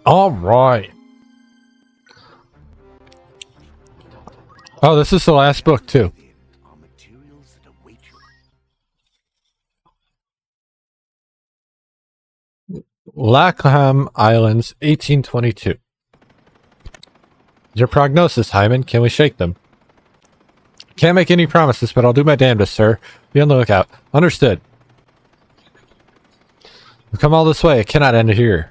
All right. Oh, this is the last book, too. Lackham Islands, 1822. Your prognosis, Hyman. Can we shake them? Can't make any promises, but I'll do my damnedest, sir. Be on the lookout. Understood. We've come all this way. It cannot end here.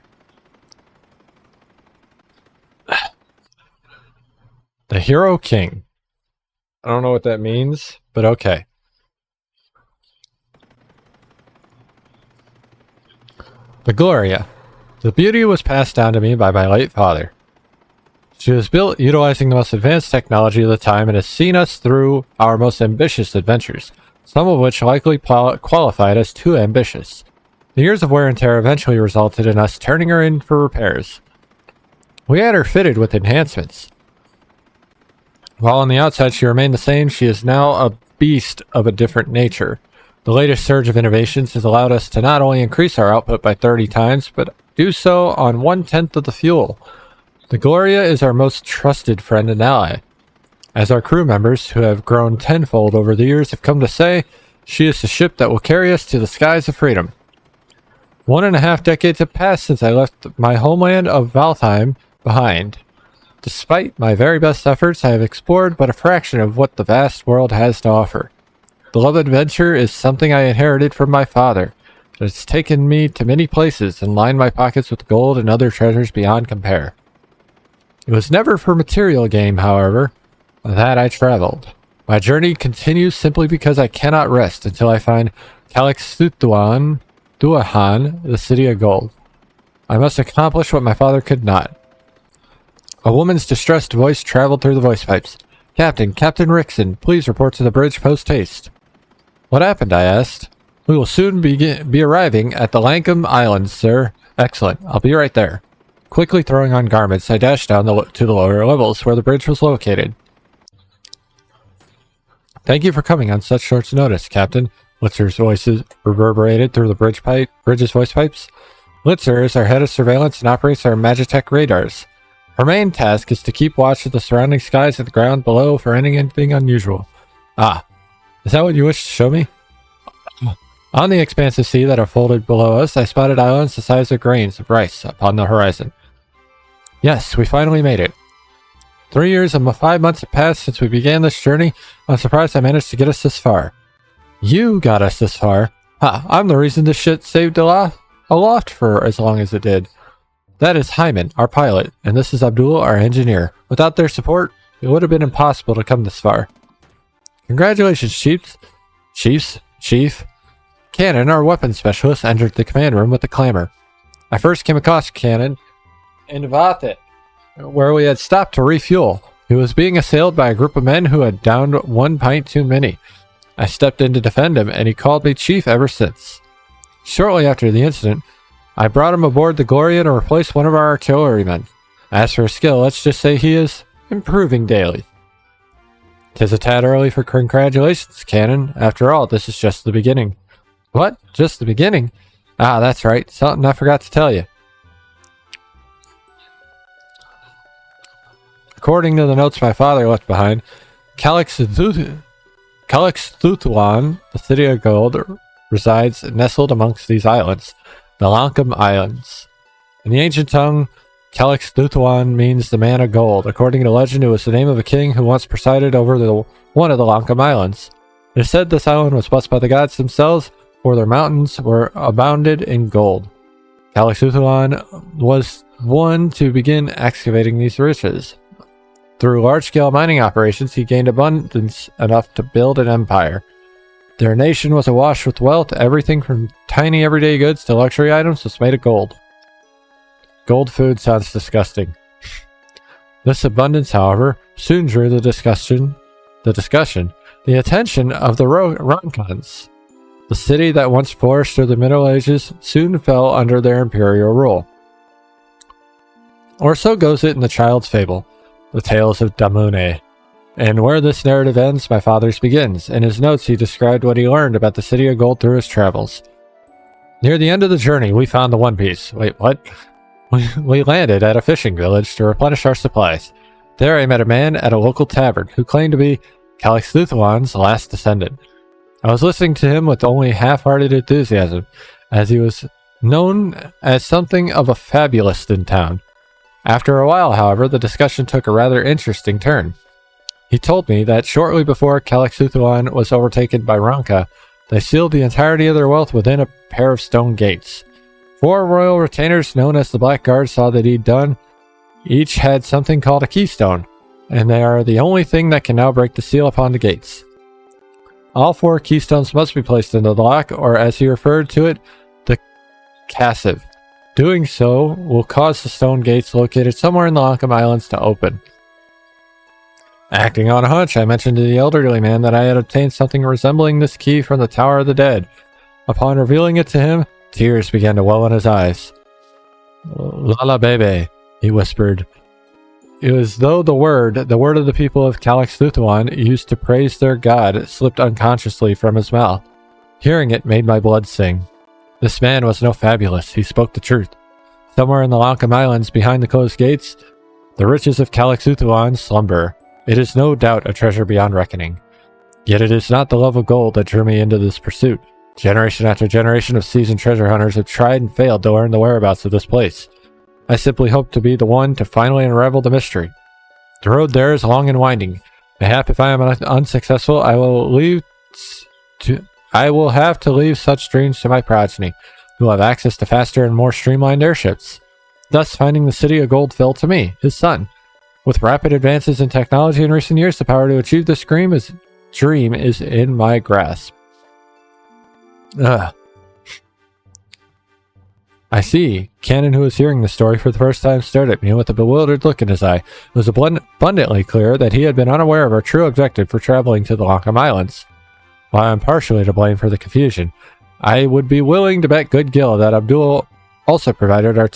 The Hero King. I don't know what that means, but okay. The Gloria. The beauty was passed down to me by my late father. She was built utilizing the most advanced technology of the time and has seen us through our most ambitious adventures, some of which likely qualified as too ambitious. The years of wear and tear eventually resulted in us turning her in for repairs. We had her fitted with enhancements. While on the outside she remained the same, she is now a beast of a different nature. The latest surge of innovations has allowed us to not only increase our output by 30 times, but do so on 1/10 of the fuel. The Gloria is our most trusted friend and ally. As our crew members, who have grown tenfold over the years, have come to say, she is the ship that will carry us to the skies of freedom. 1.5 decades have passed since I left my homeland of Valtheim behind. Despite my very best efforts, I have explored but a fraction of what the vast world has to offer. The love of adventure is something I inherited from my father. It has taken me to many places and lined my pockets with gold and other treasures beyond compare. It was never for material gain, however, that I traveled. My journey continues simply because I cannot rest until I find Duahan, the city of gold. I must accomplish what my father could not. A woman's distressed voice traveled through the voice pipes. Captain Rickson, please report to the bridge post-haste. What happened? I asked. We will soon be arriving at the Lankham Islands, sir. Excellent. I'll be right there. Quickly throwing on garments, I dashed down to the lower levels where the bridge was located. Thank you for coming on such short notice, Captain. Litzer's voices reverberated through the bridge's voice pipes. Litzer is our head of surveillance and operates our Magitech radars. Her main task is to keep watch of the surrounding skies and the ground below for anything unusual. Ah, is that what you wish to show me? On the expansive sea that unfolded below us, I spotted islands the size of grains of rice upon the horizon. Yes, we finally made it. 3 years and 5 months have passed since we began this journey. I'm surprised I managed to get us this far. You got us this far. Ha, I'm the reason this shit saved aloft for as long as it did. That is Hyman, our pilot, and this is Abdul, our engineer. Without their support, it would have been impossible to come this far. Congratulations, Chief. Cannon, our weapons specialist, entered the command room with a clamor. I first came across Cannon in Vate, where we had stopped to refuel. He was being assailed by a group of men who had downed 1 pint too many. I stepped in to defend him, and he called me Chief ever since. Shortly after the incident, I brought him aboard the Gloria to replace one of our artillerymen. As for his skill, let's just say he is improving daily. 'Tis a tad early for congratulations, Cannon. After all, this is just the beginning. What? Just the beginning? Ah, that's right. Something I forgot to tell you. According to the notes my father left behind, Thutuan, the city of gold, resides nestled amongst these islands, the Lankham Islands. In the ancient tongue, Thutuan means the man of gold. According to legend, it was the name of a king who once presided over one of the Lankham Islands. It is said this island was blessed by the gods themselves, for their mountains were abounded in gold. Thutuan was one to begin excavating these riches. Through large-scale mining operations, he gained abundance enough to build an empire. Their nation was awash with wealth. Everything from tiny everyday goods to luxury items was made of gold. Gold food sounds disgusting. This abundance, however, soon drew the attention of the Ronkans. The city that once flourished through the Middle Ages soon fell under their imperial rule. Or so goes it in the child's fable, The Tales of Damune. And where this narrative ends, my father's begins. In his notes, he described what he learned about the City of Gold through his travels. Near the end of the journey, we found the One Piece. Wait, what? We landed at a fishing village to replenish our supplies. There I met a man at a local tavern who claimed to be Calixthuan's last descendant. I was listening to him with only half-hearted enthusiasm, as he was known as something of a fabulist in town. After a while, however, the discussion took a rather interesting turn. He told me that shortly before Calixthuan was overtaken by Ranka, they sealed the entirety of their wealth within a pair of stone gates. 4 royal retainers known as the Black Guard saw that he'd done. Each had something called a keystone, and they are the only thing that can now break the seal upon the gates. All 4 keystones must be placed into the lock, or as he referred to it, the cassive. Doing so will cause the stone gates located somewhere in the Lankham Islands to open. Acting on a hunch, I mentioned to the elderly man that I had obtained something resembling this key from the Tower of the Dead. Upon revealing it to him, tears began to well in his eyes. "Lala Bebe," he whispered. It was though the word of the people of Calixthuan used to praise their god, slipped unconsciously from his mouth. Hearing it made my blood sing. This man was no fabulist, he spoke the truth. Somewhere in the Lankham Islands, behind the closed gates, the riches of Calixthuan slumber. It is no doubt a treasure beyond reckoning. Yet it is not the love of gold that drew me into this pursuit. Generation after generation of seasoned treasure hunters have tried and failed to learn the whereabouts of this place. I simply hope to be the one to finally unravel the mystery. The road there is long and winding. Mayhap if I am unsuccessful, I will have to leave such dreams to my progeny, who will have access to faster and more streamlined airships. Thus, finding the city of gold fell to me, his son. With rapid advances in technology in recent years, the power to achieve this dream is in my grasp. I see. Cannon, who was hearing the story for the first time, stared at me with a bewildered look in his eye. It was abundantly clear that he had been unaware of our true objective for traveling to the Lankham Islands. While I am partially to blame for the confusion, I would be willing to bet good gill that Abdul also provided our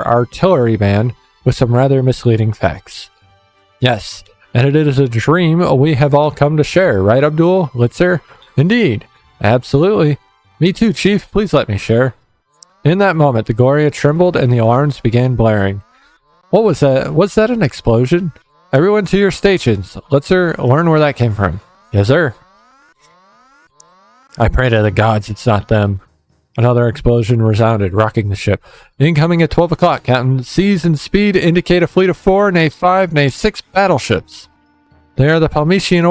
artilleryman with some rather misleading facts. Yes, and it is a dream we have all come to share, right, Abdul? Litzer? Indeed. Absolutely. Me too, Chief. Please let me share. In that moment, the Gloria trembled and the alarms began blaring. What was that? Was that an explosion? Everyone to your stations. Litzer, learn where that came from. Yes, sir. I pray to the gods it's not them. Another explosion resounded, rocking the ship. Incoming at 12 o'clock, Captain. Seas and speed indicate a fleet of 4, nay 5, nay 6 battleships. They are of Palmician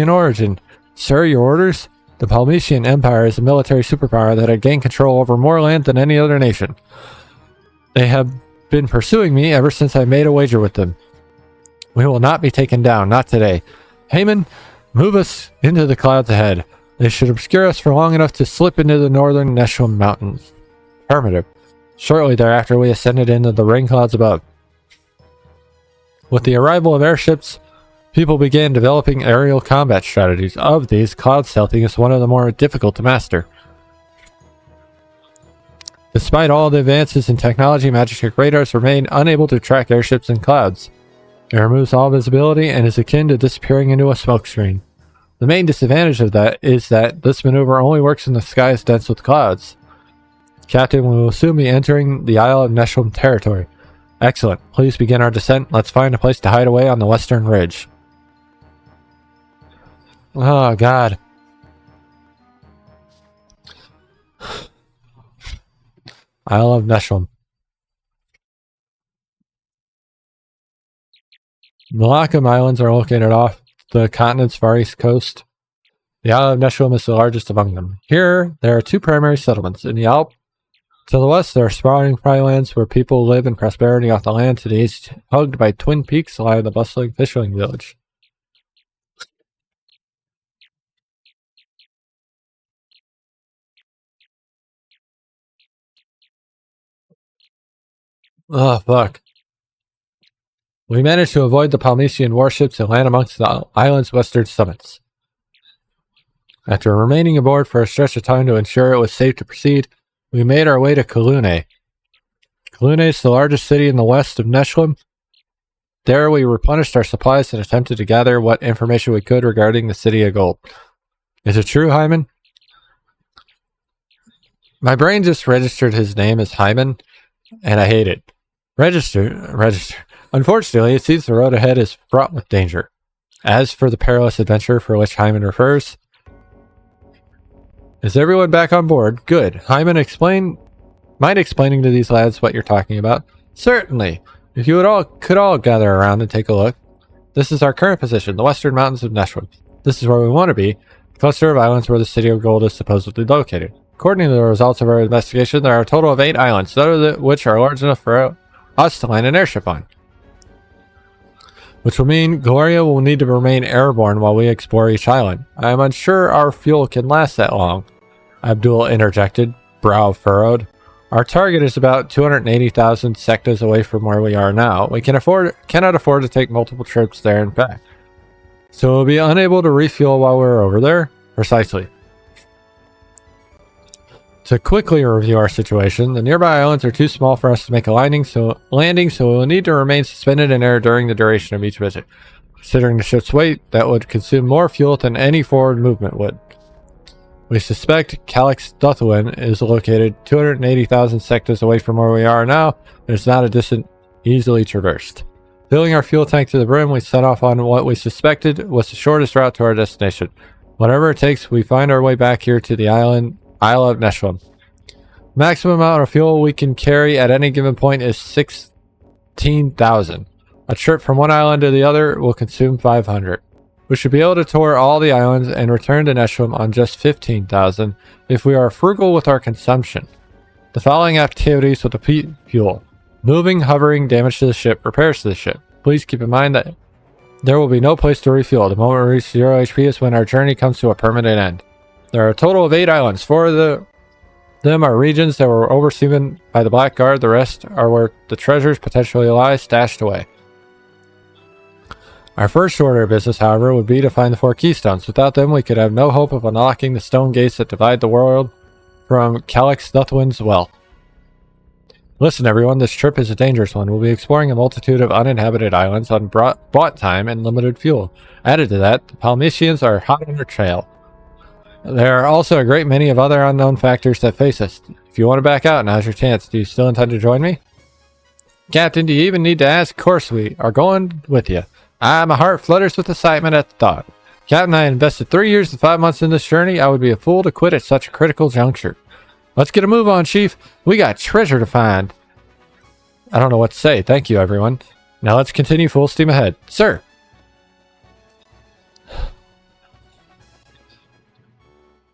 origin. Sir, your orders? The Palmician Empire is a military superpower that had gained control over more land than any other nation. They have been pursuing me ever since I made a wager with them. We will not be taken down, not today. Heyman, move us into the clouds ahead. They should obscure us for long enough to slip into the northern Neshlam Mountains. Affirmative. Shortly thereafter, we ascended into the rain clouds above. With the arrival of airships, people began developing aerial combat strategies. Of these, cloud stealthing is one of the more difficult to master. Despite all the advances in technology, Magic radars remain unable to track airships in clouds. It removes all visibility and is akin to disappearing into a smokescreen. The main disadvantage of that is that this maneuver only works in the skies dense with clouds. Captain, we will soon be entering the Isle of Neshlam territory. Excellent. Please begin our descent. Let's find a place to hide away on the western ridge. Oh, God. Isle of Neshlam. The Lankham Islands are located off the continent's far east coast. The Isle of Neshlam is the largest among them. Here, there are 2 primary settlements. In the Alp, to the west, there are sprawling prairies where people live in prosperity off the land. To the east, hugged by twin peaks, lie the bustling fishing village. Oh, fuck. We managed to avoid the Palmician warships and land amongst the island's western summits. After remaining aboard for a stretch of time to ensure it was safe to proceed, we made our way to Kalune. Kalune is the largest city in the west of Neshlam. There we replenished our supplies and attempted to gather what information we could regarding the City of Gold. Is it true, Hyman? My brain just registered his name as Hyman, and I hate it. Register. Unfortunately, it seems the road ahead is fraught with danger. As for the perilous adventure for which Hyman refers, is everyone back on board? Good. Hyman, mind explaining to these lads what you're talking about? Certainly. If you could all gather around and take a look. This is our current position, the western mountains of Neshwood. This is where we want to be, the cluster of islands where the city of gold is supposedly located. According to the results of our investigation, there are a total of 8 islands, none of which are large enough for us to land an airship on. Which will mean Gloria will need to remain airborne while we explore each island. I am unsure our fuel can last that long, Abdul interjected, brow furrowed. Our target is about 280,000 sectas away from where we are now. We cannot afford to take multiple trips there and back. So we'll be unable to refuel while we're over there? Precisely. To quickly review our situation, the nearby islands are too small for us to make a landing, so we will need to remain suspended in air during the duration of each visit. Considering the ship's weight, that would consume more fuel than any forward movement would. We suspect Calix Duthwin is located 280,000 sectas away from where we are now, and is not a distance easily traversed. Filling our fuel tank to the brim, we set off on what we suspected was the shortest route to our destination. Whatever it takes, we find our way back here to the Isle of Neshwood. Maximum amount of fuel we can carry at any given point is 16,000. A trip from one island to the other will consume 500. We should be able to tour all the islands and return to Neshwood on just 15,000 if we are frugal with our consumption. The following activities with the fuel: moving, hovering, damage to the ship, repairs to the ship. Please keep in mind that there will be no place to refuel. The moment we reach 0 HP is when our journey comes to a permanent end. There are a total of 8 islands. 4 of them are regions that were overseen by the Black Guard. The rest are where the treasures potentially lie stashed away. Our first order of business, however, would be to find the 4 keystones. Without them, we could have no hope of unlocking the stone gates that divide the world from Calix Duthwin's wealth. Listen, everyone, this trip is a dangerous one. We'll be exploring a multitude of uninhabited islands on bought time and limited fuel. Added to that, the Palmicians are hot on our trail. There are also a great many of other unknown factors that face us. If you want to back out, now's your chance. Do you still intend to join me? Captain, do you even need to ask? Of course we are going with you. My heart flutters with excitement at the thought. Captain, I invested 3 years and 5 months in this journey. I would be a fool to quit at such a critical juncture. Let's get a move on, Chief. We got treasure to find. I don't know what to say. Thank you, everyone. Now let's continue full steam ahead. Sir.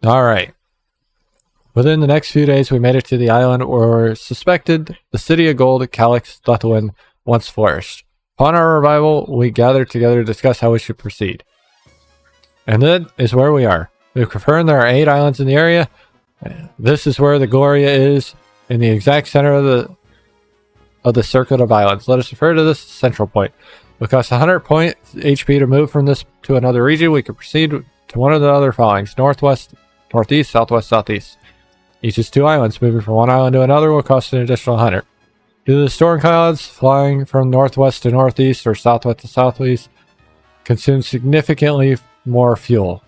All right. Within the next few days, we made it to the island where suspected the city of gold, Calix Duthwin, once flourished. Upon our arrival, we gathered together to discuss how we should proceed. And that is where we are. We've confirmed there are 8 islands in the area. This is where the Gloria is, in the exact center of the circuit of islands. Let us refer to this as central point. It will cost 100 point HP to move from this to another region. We can proceed to one of the other followings: northwest, northeast, southwest, southeast. Each is 2 islands. Moving from one island to another will cost an additional 100. Either the storm clouds flying from northwest to northeast or southwest to southeast consume significantly more fuel.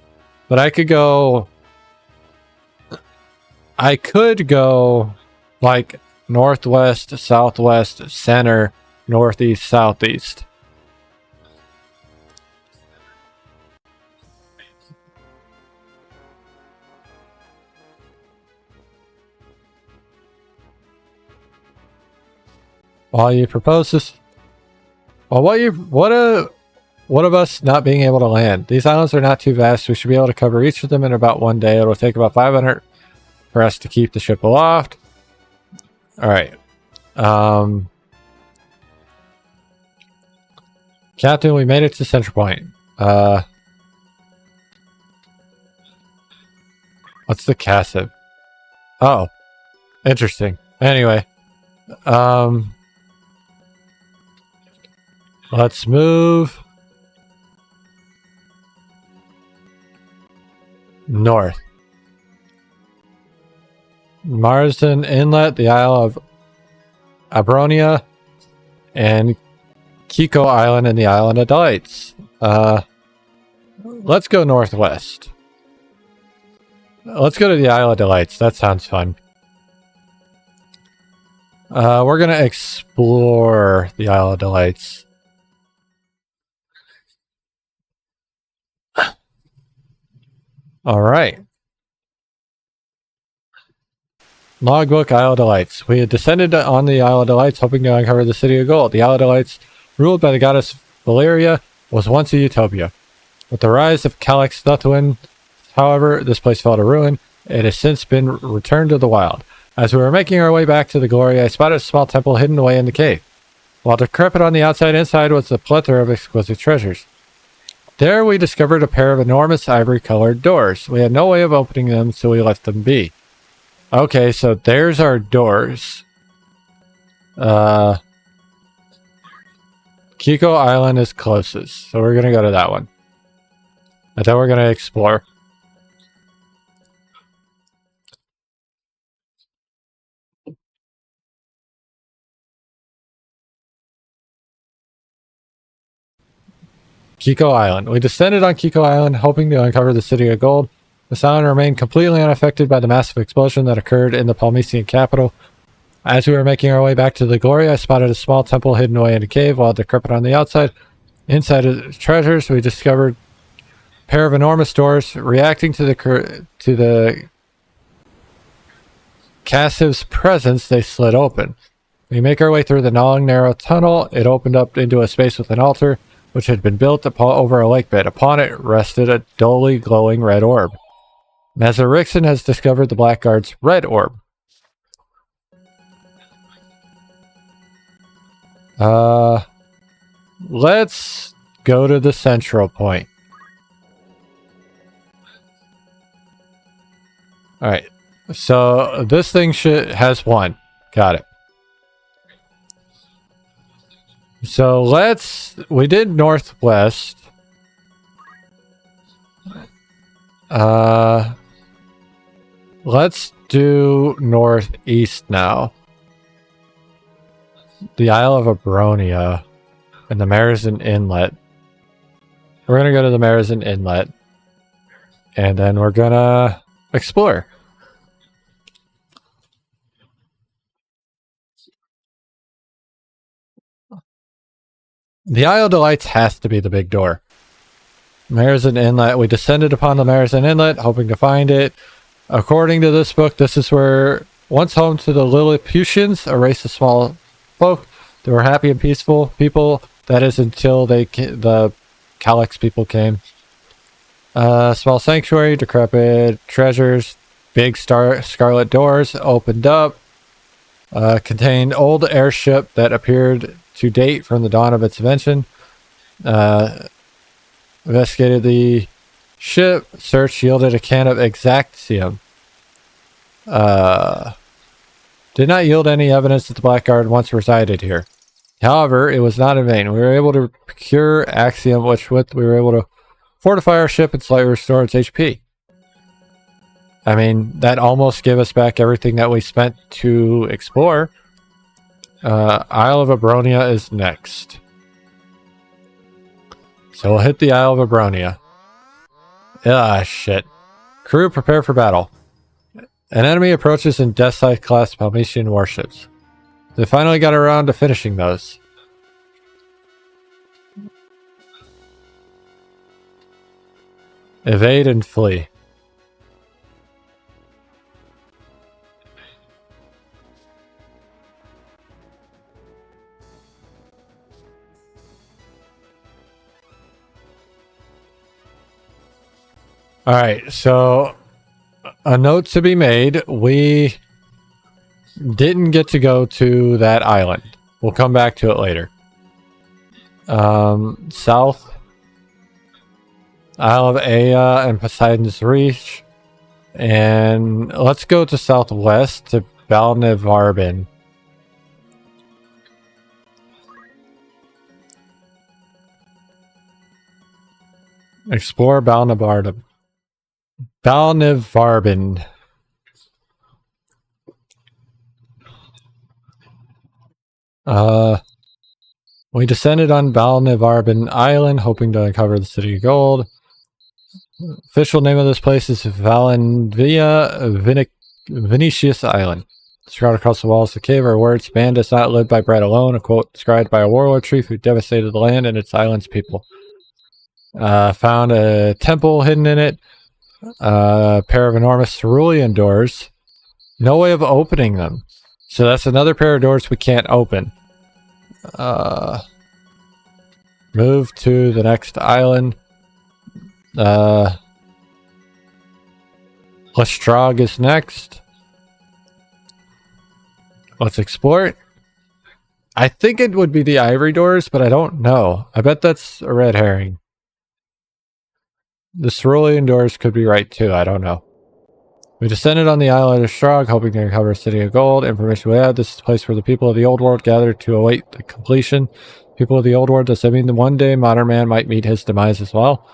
But I could go like northwest, southwest, center, northeast, southeast. While you propose this, what of us not being able to land? These islands are not too vast. We should be able to cover each of them in about 1 day. It will take about 500 for us to keep the ship aloft. All right. Captain, we made it to Central Point. What's the Cassive? Oh, interesting. Anyway, let's move north. Marsden Inlet, the Isle of Abronia, and Kiko Island and the Island of Delights. Let's go northwest. Let's go to the Isle of Delights. That sounds fun. We're gonna explore the Isle of Delights. Alright. Logbook, Isle of Delights. We had descended on the Isle of Delights, hoping to uncover the City of Gold. The Isle of Delights, ruled by the goddess Valeria, was once a utopia. With the rise of Calix Thuthwin, however, this place fell to ruin. It has since been returned to the wild. As we were making our way back to the glory, I spotted a small temple hidden away in the cave. While decrepit on the outside, inside was a plethora of exquisite treasures. There we discovered a pair of enormous ivory-colored doors. We had no way of opening them, so we left them be. Okay, so there's our doors. Kiko Island is closest, so we're going to go to that one. And then we're going to explore. Kiko Island. We descended on Kiko Island, hoping to uncover the City of Gold. The island remained completely unaffected by the massive explosion that occurred in the Palmysian capital. As we were making our way back to the glory, I spotted a small temple hidden away in a cave, while decrepit on the outside. Inside of the treasures, we discovered a pair of enormous doors. Reacting to the Cassive's presence, they slid open. We make our way through the long, narrow tunnel. It opened up into a space with an altar, which had been built over a lake bed. Upon it rested a dully glowing red orb. Mazarixon has discovered the Blackguard's red orb. Let's go to the central point. Alright, so this thing has one. Got it. So we did northwest. Let's do northeast now. The Isle of Abronia and the Marizan Inlet. We're gonna go to the Marizan Inlet. And then we're gonna explore. The Isle of Delights has to be the big door. Marizan Inlet. We descended upon the Marizan Inlet, hoping to find it. According to this book, this is where, once home to the Lilliputians, a race of small folk. They were happy and peaceful people. That is until the Calix people came. Small sanctuary, decrepit treasures, big scarlet doors opened up. Contained old airship that appeared to date from the dawn of its invention. Investigated the ship. Search yielded a can of Exactium. Did not yield any evidence that the Blackguard once resided here. However, it was not in vain. We were able to procure Axiom, which we were able to fortify our ship and slightly restore its HP. I mean, that almost gave us back everything that we spent to explore. Isle of Abronia is next. So we'll hit the Isle of Abronia. Ah, shit. Crew, prepare for battle. An enemy approaches in Death class Palmysian warships. They finally got around to finishing those. Evade and flee. Alright, so a note to be made. We didn't get to go to that island. We'll come back to it later. South. Isle of Aya and Poseidon's Reach. And let's go to southwest to Balnivarbin. Explore Balnivarbin. We descended on Balnivarbin Island, hoping to uncover the City of Gold. Official name of this place is Valenvia Vinicius Island. Scrawled across the walls of the cave are words, "Man does not live by bread alone," a quote described by a warlord chief who devastated the land and its island's people. Found a temple hidden in it, a pair of enormous cerulean doors. No way of opening them. So that's another pair of doors we can't open. Move to the next island. Lestrog is next. Let's explore it. I think it would be the ivory doors, but I don't know. I bet that's a red herring. The cerulean doors could be right too. I don't know. We descended on the island of Strog, hoping to recover a city of gold. Information we had: this is the place where the people of the old world gathered to await the completion. People of the old world, does that mean that one day modern man might meet his demise as well?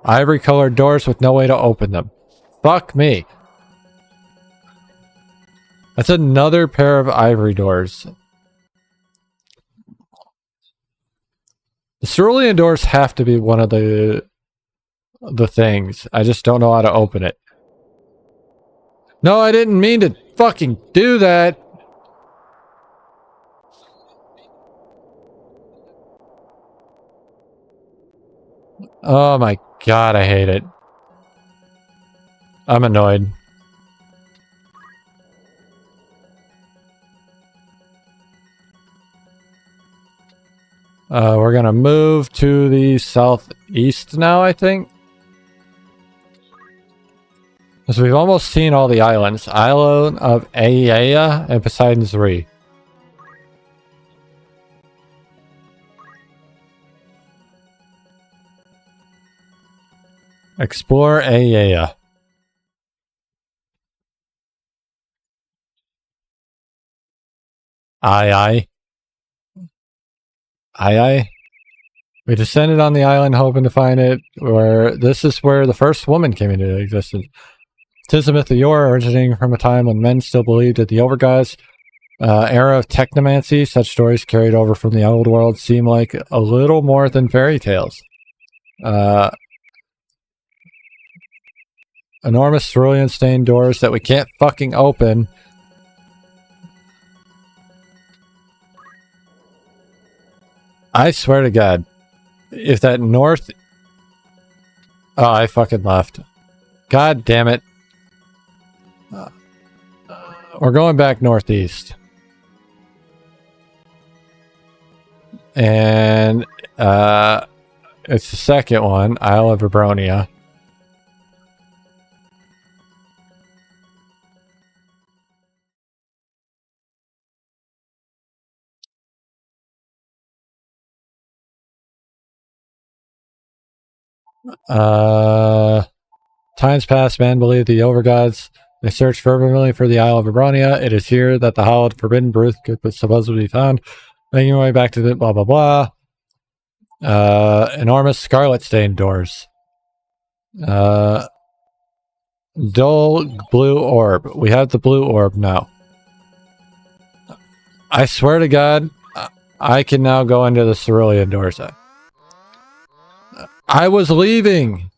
Ivory colored doors with no way to open them. Fuck me. That's another pair of ivory doors. The cerulean doors have to be one of the things. I just don't know how to open it. No, I didn't mean to fucking do that. Oh my god, I hate it. I'm annoyed. We're gonna move to the southeast now, I think. Because we've almost seen all the islands. Island of Aiea and Poseidon's Re. Explore Aiea. Aye. We descended on the island hoping to find it, where this is where the first woman came into existence. 'Tis a myth of yore, originating from a time when men still believed that the overgods, era of technomancy. Such stories carried over from the old world seem like a little more than fairy tales. Enormous cerulean stained doors that we can't fucking open. I swear to God, if that north... Oh, I fucking left. God damn it. We're going back northeast. And it's the second one, Isle of Abronia. Times past, men believed the overgods. They searched fervently for the Isle of Abronia. It is here that the hallowed forbidden truth could supposedly be found. Making your way back to the blah blah blah. Enormous scarlet stained doors. Dull blue orb. We have the blue orb now. I swear to God, I can now go into the cerulean doors. I was leaving.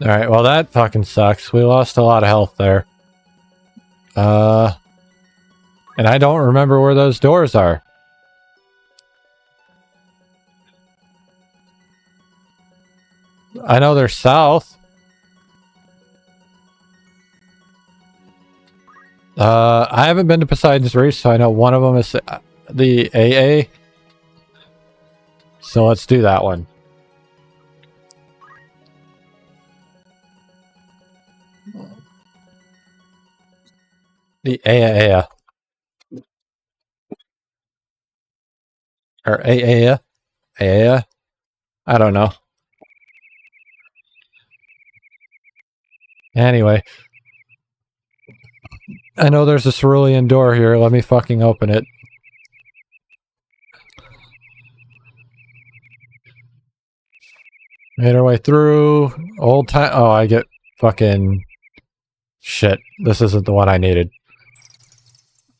Alright, well that fucking sucks. We lost a lot of health there. And I don't remember where those doors are. I know they're south. I haven't been to Poseidon's Reach, so I know one of them is the AA. So let's do that one. The AA. Or AA. AA. I don't know. Anyway. I know there's a cerulean door here. Let me fucking open it. Made our way through. Old time. Oh, I get fucking... Shit. This isn't the one I needed.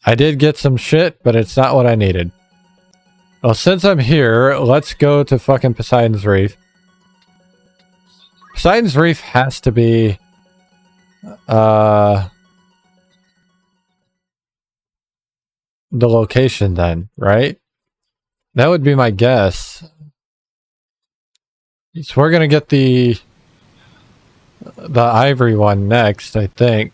I did get some shit, but it's not what I needed. Well, since I'm here, let's go to fucking Poseidon's Reef. Poseidon's Reef has to be... the location then, right? That would be my guess. So we're gonna get the ivory one next, I think.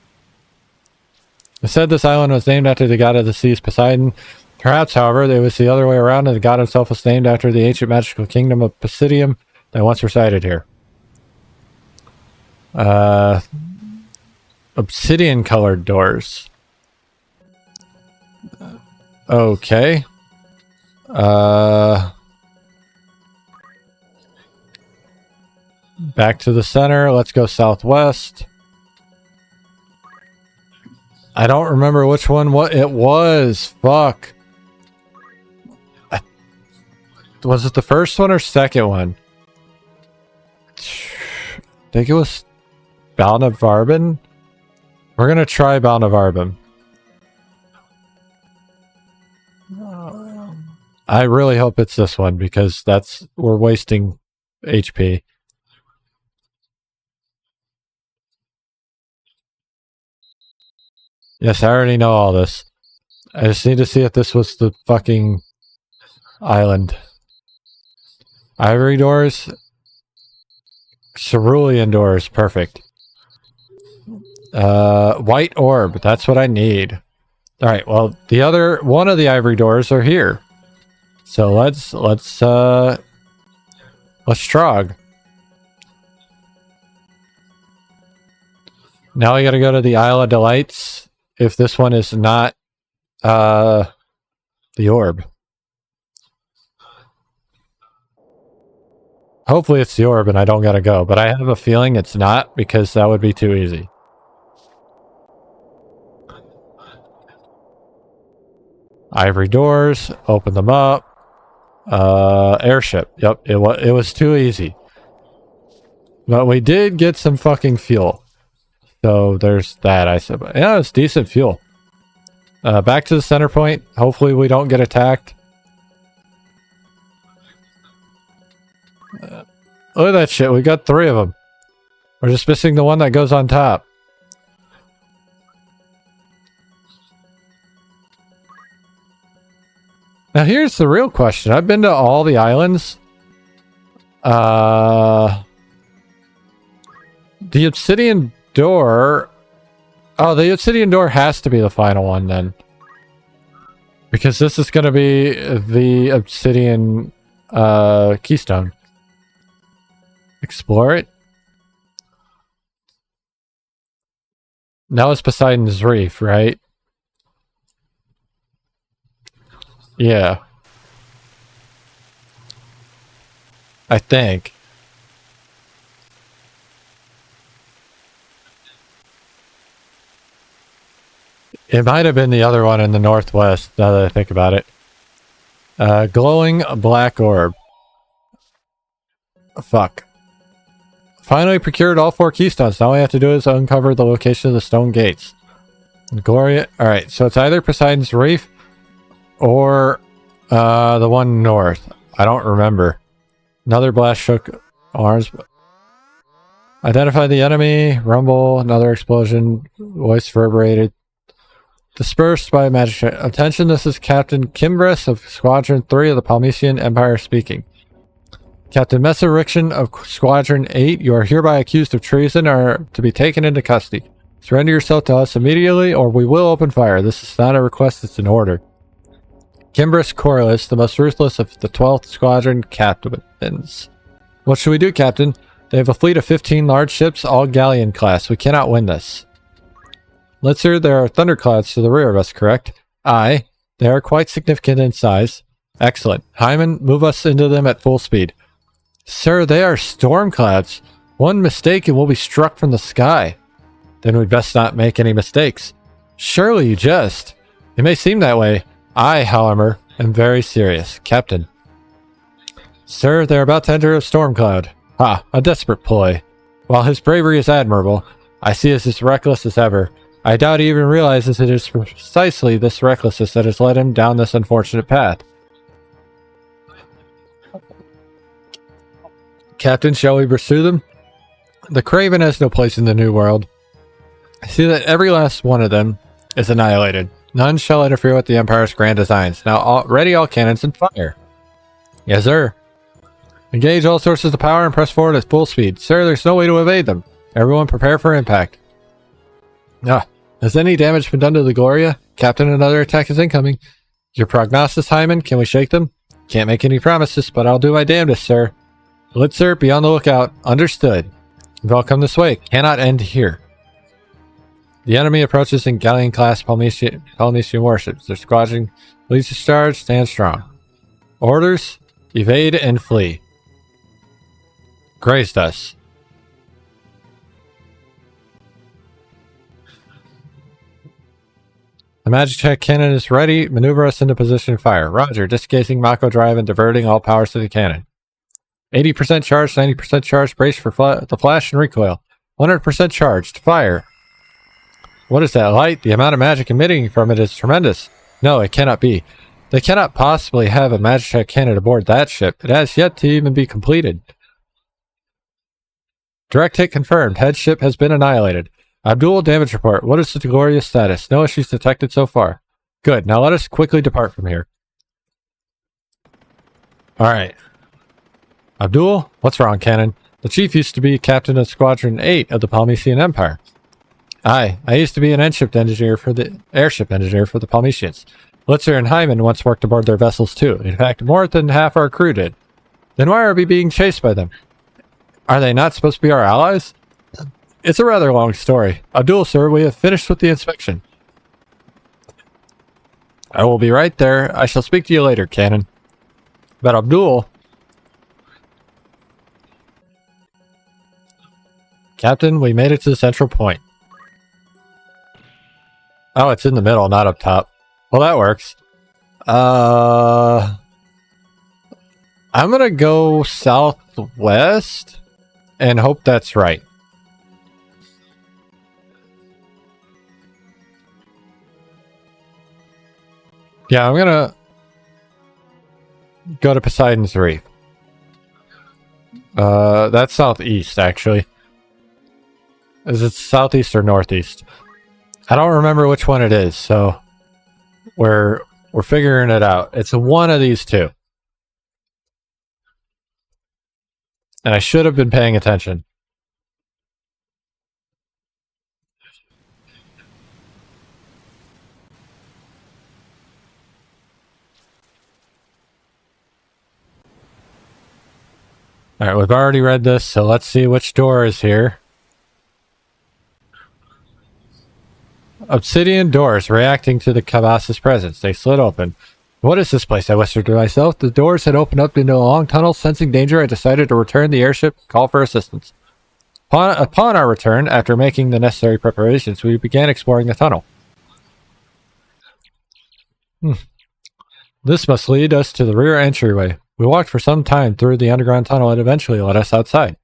It said this island was named after the god of the seas, Poseidon. Perhaps, however, it was the other way around, and the god himself was named after the ancient magical kingdom of Pisidium that once resided here. Obsidian colored doors. Okay. Back to the center. Let's go southwest. I don't remember which one what it was. Fuck. Was it the first one or second one? I think it was Balnavarben. We're gonna try Balnavarben. I really hope it's this one because we're wasting HP. Yes, I already know all this. I just need to see if this was the fucking island. Ivory doors. Cerulean doors, perfect. White orb, that's what I need. Alright, well, one of the ivory doors are here. So let's trog. Now we gotta go to the Isle of Delights. If this one is not the orb. Hopefully it's the orb and I don't gotta go, but I have a feeling it's not because that would be too easy. Ivory doors, open them up. Airship. Yep, it was too easy. But we did get some fucking fuel. So there's that, I said. Yeah, it's decent fuel. Back to the center point. Hopefully we don't get attacked. Look at that shit. We got 3 of them. We're just missing the one that goes on top. Now here's the real question. I've been to all the islands. The obsidian door... Oh, the obsidian door has to be the final one then. Because this is going to be the obsidian keystone. Explore it. Now it's Poseidon's Reef, right? Yeah. I think. It might have been the other one in the northwest, now that I think about it. Glowing black orb. Fuck. Finally procured all 4 keystones. Now all we have to do is uncover the location of the stone gates. Gloria. Alright, so it's either Poseidon's Reef or the one north. I don't remember. Another blast shook arms. Identify the enemy. Rumble. Another explosion. Voice reverberated. Dispersed by magic. Attention, this is Captain Kimbris of Squadron 3 of the Palmesian Empire speaking. Captain Messeriction of Squadron 8, you are hereby accused of treason and are to be taken into custody. Surrender yourself to us immediately or we will open fire. This is not a request, it's an order. Kimbris Corliss, the most ruthless of the 12th Squadron captains. What should we do, Captain? They have a fleet of 15 large ships, all galleon class. We cannot win this. Let's hear there are thunderclouds to the rear of us, correct? Aye. They are quite significant in size. Excellent. Hyman, move us into them at full speed. Sir, they are storm clouds. One mistake and we'll be struck from the sky. Then we'd best not make any mistakes. Surely you jest. It may seem that way. I, however, am very serious. Captain. Sir, they're about to enter a storm cloud. Ha, a desperate ploy. While his bravery is admirable, I see us as reckless as ever. I doubt he even realizes it is precisely this recklessness that has led him down this unfortunate path. Captain, shall we pursue them? The Craven has no place in the New World. I see that every last one of them is annihilated. None shall interfere with the Empire's grand designs. Now, ready all cannons and fire. Yes, sir. Engage all sources of power and press forward at full speed. Sir, there's no way to evade them. Everyone prepare for impact. Has any damage been done to the Gloria? Captain, another attack is incoming. Your prognosis, Hyman? Can we shake them? Can't make any promises, but I'll do my damnedest, sir. Blitzer, be on the lookout. Understood. You've all come this way. Cannot end here. The enemy approaches in galleon-class Polynesian warships. Their squadron leads to charge. Stand strong. Orders: evade and flee. Grazed us. The Magitech cannon is ready. Maneuver us into position and fire. Roger. Disengaging Mako drive and diverting all powers to the cannon. 80% charged, 90% charged. Brace for the flash and recoil. 100% charged. Fire. What is that light? The amount of magic emitting from it is tremendous. No, it cannot be. They cannot possibly have a Magitech cannon aboard that ship. It has yet to even be completed. Direct hit confirmed. Head ship has been annihilated. Abdul, damage report. What is the Gloria status? No issues detected so far. Good. Now let us quickly depart from here. Alright. Abdul, what's wrong, Cannon? The chief used to be captain of Squadron 8 of the Polynesian Empire. I used to be an airship engineer for the Polynesians. Blitzer and Hyman once worked aboard their vessels too. In fact, more than half our crew did. Then why are we being chased by them? Are they not supposed to be our allies? It's a rather long story. Abdul, sir, we have finished with the inspection. I will be right there. I shall speak to you later, Cannon. But Abdul... Captain, we made it to the central point. Oh, it's in the middle, not up top. Well, that works. I'm gonna go southwest and hope that's right. Yeah, I'm gonna go to Poseidon's Reef. That's southeast, actually. Is it southeast or northeast? I don't remember which one it is, so we're figuring it out. It's one of these two. And I should have been paying attention. Alright, we've already read this, so let's see which door is here. Obsidian doors reacting to the Cabas's presence. They slid open. What is this place? I whispered to myself. The doors had opened up into a long tunnel. Sensing danger, I decided to return the airship and call for assistance. Upon our return, after making the necessary preparations, we began exploring the tunnel. This must lead us to the rear entryway. We walked for some time through the underground tunnel and eventually led us outside.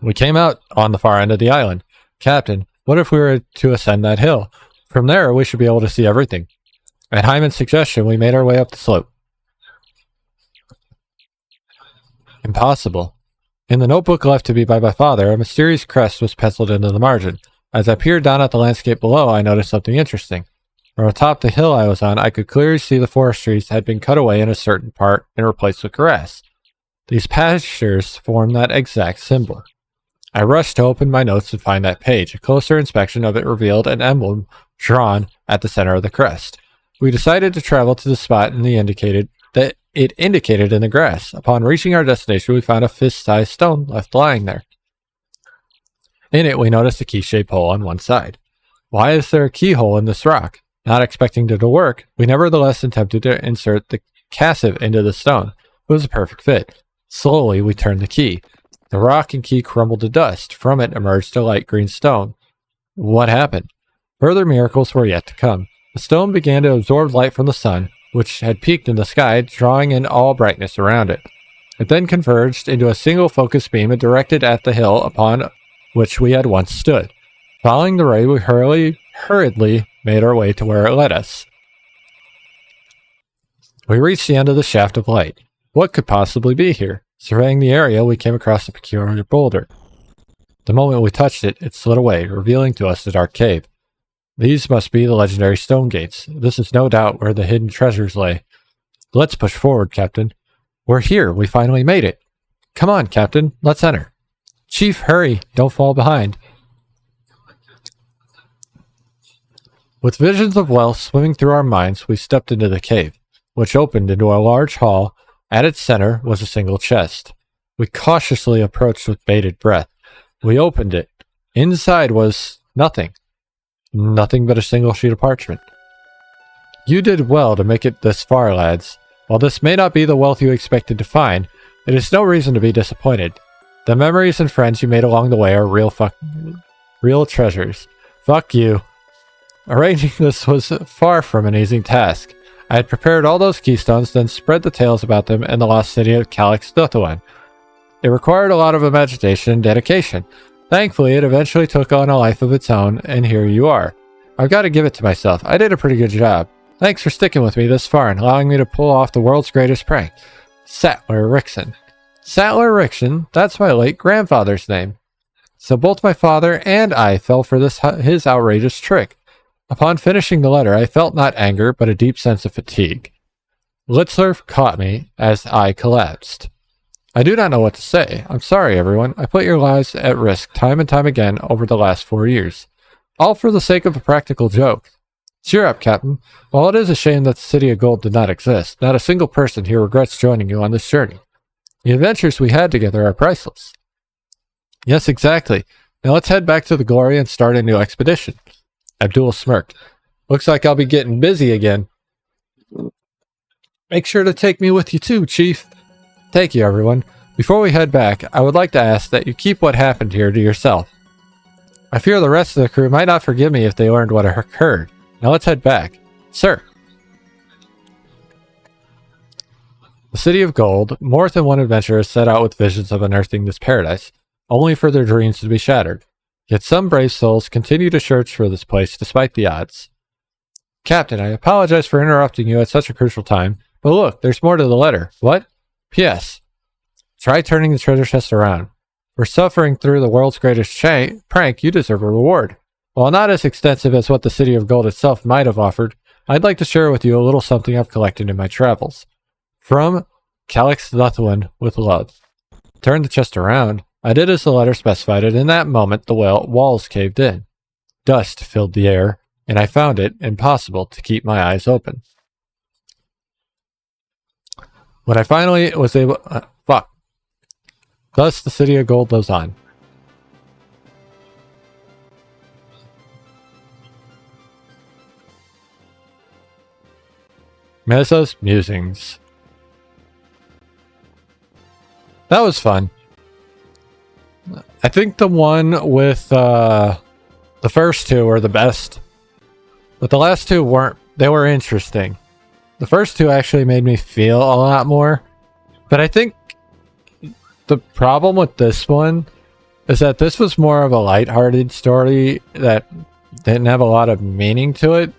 We came out on the far end of the island. Captain, what if we were to ascend that hill? From there, we should be able to see everything. At Hyman's suggestion, we made our way up the slope. Impossible. In the notebook left to me by my father, a mysterious crest was penciled into the margin. As I peered down at the landscape below, I noticed something interesting. From atop the hill I was on, I could clearly see the forest trees had been cut away in a certain part and replaced with grass. These pastures formed that exact symbol. I rushed to open my notes and find that page. A closer inspection of it revealed an emblem drawn at the center of the crest. We decided to travel to the spot it indicated in the grass. Upon reaching our destination, we found a fist-sized stone left lying there. In it, we noticed a key-shaped hole on one side. Why is there a keyhole in this rock? Not expecting it to work, we nevertheless attempted to insert the cassive into the stone. It was a perfect fit. Slowly, we turned the key. The rock and key crumbled to dust. From it emerged a light green stone. What happened? Further miracles were yet to come. The stone began to absorb light from the sun, which had peaked in the sky, drawing in all brightness around it. It then converged into a single focused beam and directed at the hill upon which we had once stood. Following the ray, we hurriedly made our way to where it led us. We reached the end of the shaft of light. What could possibly be here? Surveying the area, we came across a peculiar boulder. The moment we touched it, it slid away, revealing to us the dark cave. These must be the legendary stone gates. This is no doubt where the hidden treasures lay. Let's push forward, Captain. We're here. We finally made it. Come on, Captain. Let's enter. Chief, hurry. Don't fall behind. With visions of wealth swimming through our minds, we stepped into the cave, which opened into a large hall. At its center was a single chest. We cautiously approached with bated breath. We opened it. Inside was nothing. Nothing but a single sheet of parchment. You did well to make it this far, lads. While this may not be the wealth you expected to find, it is no reason to be disappointed. The memories and friends you made along the way are real treasures. Fuck you. Arranging this was far from an easy task. I had prepared all those keystones, then spread the tales about them in the lost city of Chronicles. It required a lot of imagination and dedication. Thankfully, it eventually took on a life of its own, and here you are. I've got to give it to myself. I did a pretty good job. Thanks for sticking with me this far and allowing me to pull off the world's greatest prank. Sattler Rickson. Sattler Rickson? That's my late grandfather's name. So both my father and I fell for his outrageous trick. Upon finishing the letter, I felt not anger, but a deep sense of fatigue. Litzler caught me as I collapsed. I do not know what to say. I'm sorry, everyone. I put your lives at risk time and time again over the last 4 years. All for the sake of a practical joke. Cheer up, Captain. While it is a shame that the City of Gold did not exist, not a single person here regrets joining you on this journey. The adventures we had together are priceless. Yes, exactly. Now let's head back to the Glory and start a new expedition. Abdul smirked. Looks like I'll be getting busy again. Make sure to take me with you too, Chief. Thank you, everyone. Before we head back, I would like to ask that you keep what happened here to yourself. I fear the rest of the crew might not forgive me if they learned what occurred. Now let's head back. Sir. The City of Gold. More than one adventurer set out with visions of unearthing this paradise, only for their dreams to be shattered. Yet some brave souls continue to search for this place despite the odds. Captain, I apologize for interrupting you at such a crucial time, but look, there's more to the letter. What? P.S. Try turning the treasure chest around. For suffering through the world's greatest prank, you deserve a reward. While not as extensive as what the City of Gold itself might have offered, I'd like to share with you a little something I've collected in my travels. From Chronicles with love. Turn the chest around. I did as the letter specified, and in that moment the walls caved in. Dust filled the air, and I found it impossible to keep my eyes open. When I finally was able... Thus the City of Gold lives on. Mesa's Musings. That was fun. I think the one with the first two were the best. But the last two weren't. They were interesting. The first two actually made me feel a lot more. But I think the problem with this one is that this was more of a lighthearted story that didn't have a lot of meaning to it.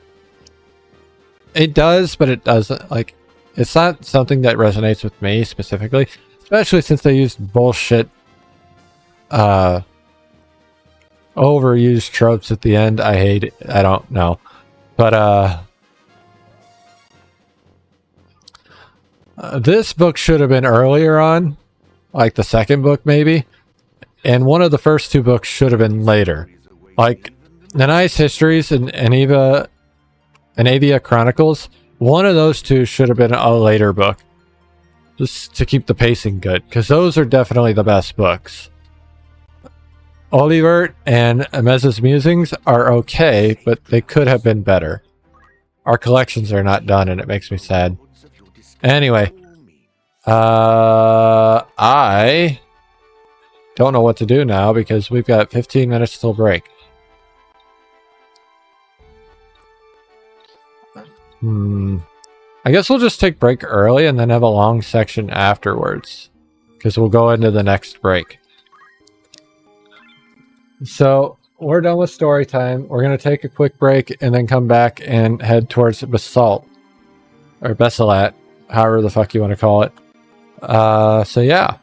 It does, but it doesn't. Like, it's not something that resonates with me specifically, especially since they used bullshit, overused tropes at the end. I hate it. I don't know, but this book should have been earlier on, like the second book maybe, and one of the first two books should have been later, like Nanai's Histories and Avia Chronicles. One of those two should have been a later book, just to keep the pacing good, because those are definitely the best books. Olivert and Mesa's Musings are okay, but they could have been better. Our collections are not done, and it makes me sad. Anyway, I don't know what to do now because we've got 15 minutes till break. I guess we'll just take break early and then have a long section afterwards. Because we'll go into the next break. So, we're done with story time. We're going to take a quick break and then come back and head towards Basalt. Or Besalat, however the fuck you want to call it. So yeah.